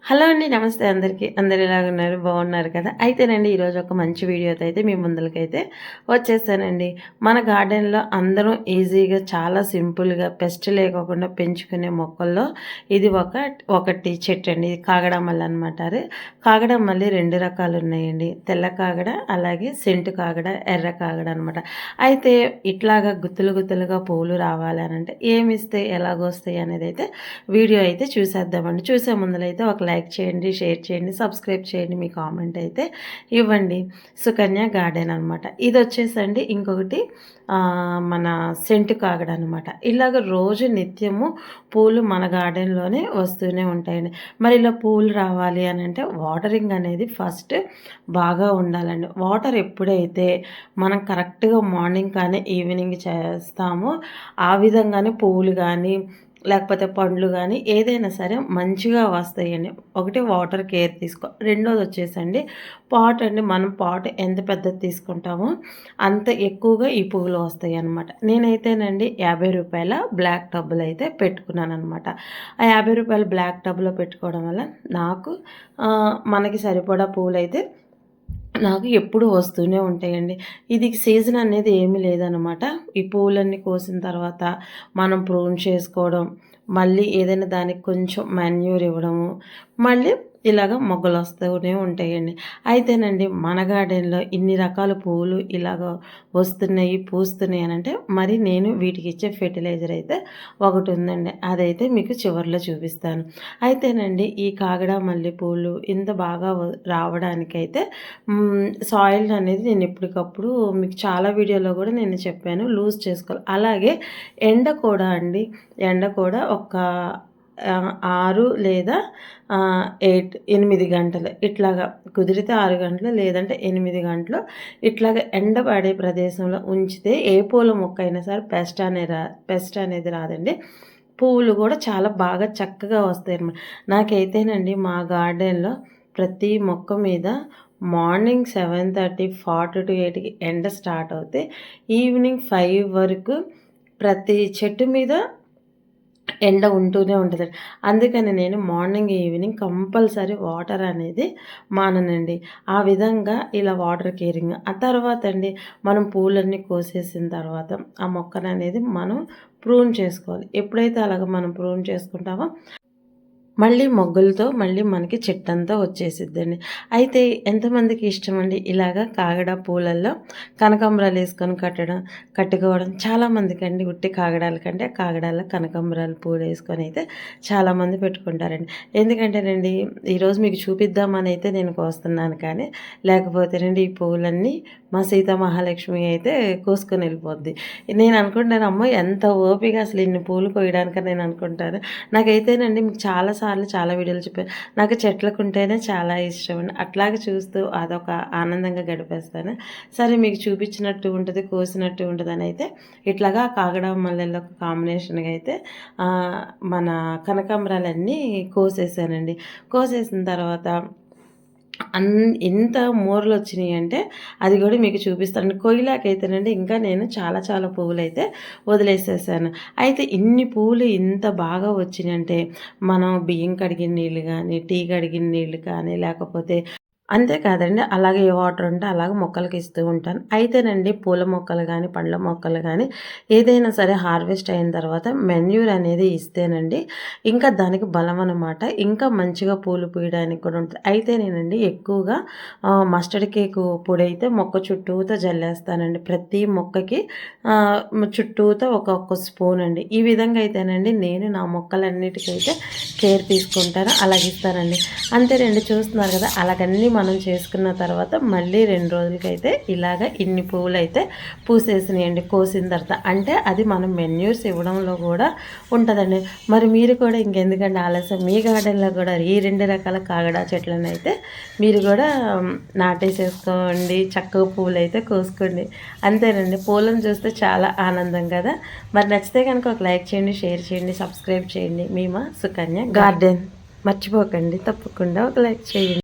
Hello అండి. నమస్తే అందరికీ. అందరూ ఎలాగున్నారు? బాగున్నారు కదా! అయితేనండి ఈరోజు ఒక మంచి వీడియోతో అయితే మీ ముందలకైతే వచ్చేసానండి. మన గార్డెన్‌లో అందరం ఈజీగా చాలా సింపుల్‌గా పెస్ట్ లేకోకుండా పెంచుకునే మొక్కల్లో ఇది ఒకటి చెట్టండి. ఇది కాగడామల్లి అనమాట. కాగడామల్లి 2 రకాలు ఉన్నాయండి. తెల్ల కాగడ, అలాగే సెంటు కాగడ, ఎర్ర కాగడ అనమాట. అయితే ఇట్లాగా గుత్తులు గుత్తులుగా పువ్వులు రావాలనంటే ఏమిస్తే ఎలాగొస్తాయి అనేదైతే వీడియో అయితే చూసేద్దామండి. చూసే ముందలైతే ఒక లైక్ చేయండి, షేర్ చేయండి, సబ్స్క్రైబ్ చేయండి, మీ కామెంట్ అయితే ఇవ్వండి. సుకన్య గార్డెన్ అనమాట. ఇది వచ్చేసండి ఇంకొకటి మన సెంటు కాగడ అనమాట. ఇలాగ రోజు నిత్యము పూలు మన గార్డెన్లోనే వస్తూనే ఉంటాయండి. మరి ఇలా పూలు రావాలి అని అంటే వాటరింగ్ అనేది ఫస్ట్ బాగా ఉండాలండి. వాటర్ ఎప్పుడైతే మనం కరెక్ట్గా మార్నింగ్ కానీ ఈవినింగ్ చేస్తామో ఆ విధంగానే పువ్వులు కానీ లేకపోతే పండ్లు కానీ ఏదైనా సరే మంచిగా వస్తాయండి. ఒకటి వాటర్ కేర్ తీసుకో. రెండోది వచ్చేసండి పాట్ అండి. మనం పాట్ ఎంత పెద్దది తీసుకుంటామో అంత ఎక్కువగా ఈ పువ్వులు వస్తాయి అన్నమాట. నేనైతేనండి రూ. 50 బ్లాక్ టబ్బులు అయితే పెట్టుకున్నాను అనమాట. ఆ రూ. 50 బ్లాక్ టబ్లో పెట్టుకోవడం వల్ల నాకు మనకి సరిపడా పువ్వులు అయితే నాకు ఎప్పుడు వస్తూనే ఉంటాయండి. ఇది సీజన్ అనేది ఏమీ లేదనమాట. ఈ పువ్వులన్నీ కోసిన తర్వాత మనం ప్రూన్ చేసుకోవడం, మళ్ళీ ఏదైనా దానికి కొంచెం మాన్యూర్ ఇవ్వడము, మళ్ళీ ఇలాగ మొగ్గలు వస్తూనే ఉంటాయండి. అయితేనండి మన గార్డెన్‌లో ఇన్ని రకాల పువ్వులు ఇలాగ వస్తున్నాయి, పూస్తున్నాయి అనంటే మరి నేను వీటికి ఇచ్చే ఫెర్టిలైజర్ అయితే ఒకటి ఉందండి. అదైతే మీకు చివరిలో చూపిస్తాను. అయితేనండి ఈ కాగడ మల్లె పూలు ఇంత బాగా రావడానికైతే సాయిల్ అనేది నేను ఎప్పటికప్పుడు మీకు చాలా వీడియోలో కూడా నేను చెప్పాను లూజ్ చేసుకోవాలి. అలాగే ఎండ కూడా అండి. ఎండ కూడా ఒక 6 లేదా 8 గంటలు ఇట్లాగా కుదిరితే 6 గంటలు లేదంటే 8 గంటలు ఇట్లాగా ఎండ పడే ప్రదేశంలో ఉంచితే ఏ పూల మొక్క అయినా సరే పెస్ట్ అనేది రాదండి. పువ్వులు కూడా చాలా బాగా చక్కగా వస్తాయి అన్నమాట. నాకైతేనండి మా గార్డెన్లో ప్రతి మొక్క మీద మార్నింగ్ 7:30 4 to 8కి ఎండ స్టార్ట్ అవుతే ఈవినింగ్ 5 వరకు ప్రతి చెట్టు మీద ఎండ ఉంటూనే ఉంటుందండి. అందుకని నేను మార్నింగ్ ఈవినింగ్ కంపల్సరీ వాటర్ అనేది మాననండి. ఆ విధంగా ఇలా వాటర్ కేరింగ్. ఆ తర్వాత అండి మనం పూలన్నీ కోసేసిన తర్వాత ఆ మొక్కననేది మనం ప్రూన్ చేసుకోవాలి. ఎప్పుడైతే అలాగ మనం ప్రూన్ చేసుకుంటామో మళ్ళీ మొగ్గులతో మళ్ళీ మనకి చెట్టంతా వచ్చేసిద్దండి. అయితే ఎంతమందికి ఇష్టమండి ఇలాగా కాగడ పూలల్లో కనకాంబరాలు వేసుకొని కట్టుకోవడం చాలామందికి అండి. ఉట్టి కాగడాల కంటే కాగడాల కనకాంబరాలు పూలు వేసుకొని అయితే చాలామంది పెట్టుకుంటారండి. ఎందుకంటేనండి ఈరోజు మీకు చూపిద్దామని అయితే నేను కోస్తున్నాను, కానీ లేకపోతేనండి ఈ పూలన్నీ మా సీతా మహాలక్ష్మి అయితే కోసుకొని వెళ్ళిపోద్ది. నేను అనుకుంటాను అమ్మో ఎంత ఓపిక అసలు ఇన్ని పూలు కోయడానికి నేను అనుకుంటాను. నాకైతేనండి మీకు చాలాసార్లు చాలా వీడియోలు చెప్పాను, నాకు చెట్లకు ఉంటేనే చాలా ఇష్టం అండి. అట్లాగే చూస్తూ అదొక ఆనందంగా గడిపేస్తాను. సరే మీకు చూపించినట్టు ఉంటుంది, కోసినట్టు ఉంటుంది అని అయితే ఇట్లాగా కాగడ మల్లెల్లో కాంబినేషన్గా అయితే మన కనకాంబరాలన్నీ కోసేసానండి. కోసేసిన తర్వాత ఎంత మూరలు వచ్చినాయి అంటే అది కూడా మీకు చూపిస్తాను. కొయ్యలాకైతేనండి ఇంకా నేను చాలా చాలా పువ్వులైతే వదిలేసేసాను. అయితే ఇన్ని పువ్వులు ఇంత బాగా వచ్చినాయంటే మనం బియ్యం కడిగిన నీళ్ళు కానీ, టీ కడిగిన నీళ్ళు కానీ, లేకపోతే అంతే కాదండి. అలాగే ఏ వాటర్ ఉంటే అలాగే మొక్కలకి ఇస్తూ ఉంటాను. అయితేనండి పూల మొక్కలు కానీ, పండ్ల మొక్కలు కానీ ఏదైనా సరే హార్వెస్ట్ అయిన తర్వాత మెన్యూర్ అనేది ఇస్తేనండి ఇంకా దానికి బలం అన్నమాట. ఇంకా మంచిగా పూలు పూయడానికి కూడా ఉంటుంది. అయితే నేనండి ఎక్కువగా మస్టర్డ్ కేక్ పొడి అయితే మొక్క చుట్టూతా జల్లేస్తానండి. ప్రతి మొక్కకి చుట్టూతా ఒక్కొక్క స్పూన్ అండి. ఈ విధంగా అయితేనండి నేను నా మొక్కలన్నిటికైతే కేర్ తీసుకుంటాను, అలాగిస్తానండి. అంతేనండి, చూస్తున్నారు కదా అలాగన్నీ మనం చేసుకున్న తర్వాత మళ్ళీ 2 రోజులకైతే ఇలాగ ఇన్ని పువ్వులు అయితే పూసేసినాయండి కోసిన తర్వాత. అంటే అది మనం మెన్యూర్స్ ఇవ్వడంలో కూడా ఉంటుందండి. మరి మీరు కూడా ఇంకెందుకంటే ఆలస్యం మీ గార్డెన్లో కూడా ఈ 2 రకాల కాగడా చెట్లను అయితే మీరు కూడా నాటేసేసుకోండి. చక్కగా పువ్వులు అయితే కోసుకోండి. అంతేనండి, పూలను చూస్తే చాలా ఆనందం కదా. మరి నచ్చితే కనుక ఒక లైక్ చేయండి, షేర్ చేయండి, సబ్స్క్రైబ్ చేయండి. మీ మా సుకన్య గార్డెన్ మర్చిపోకండి, తప్పకుండా ఒక లైక్ చేయండి.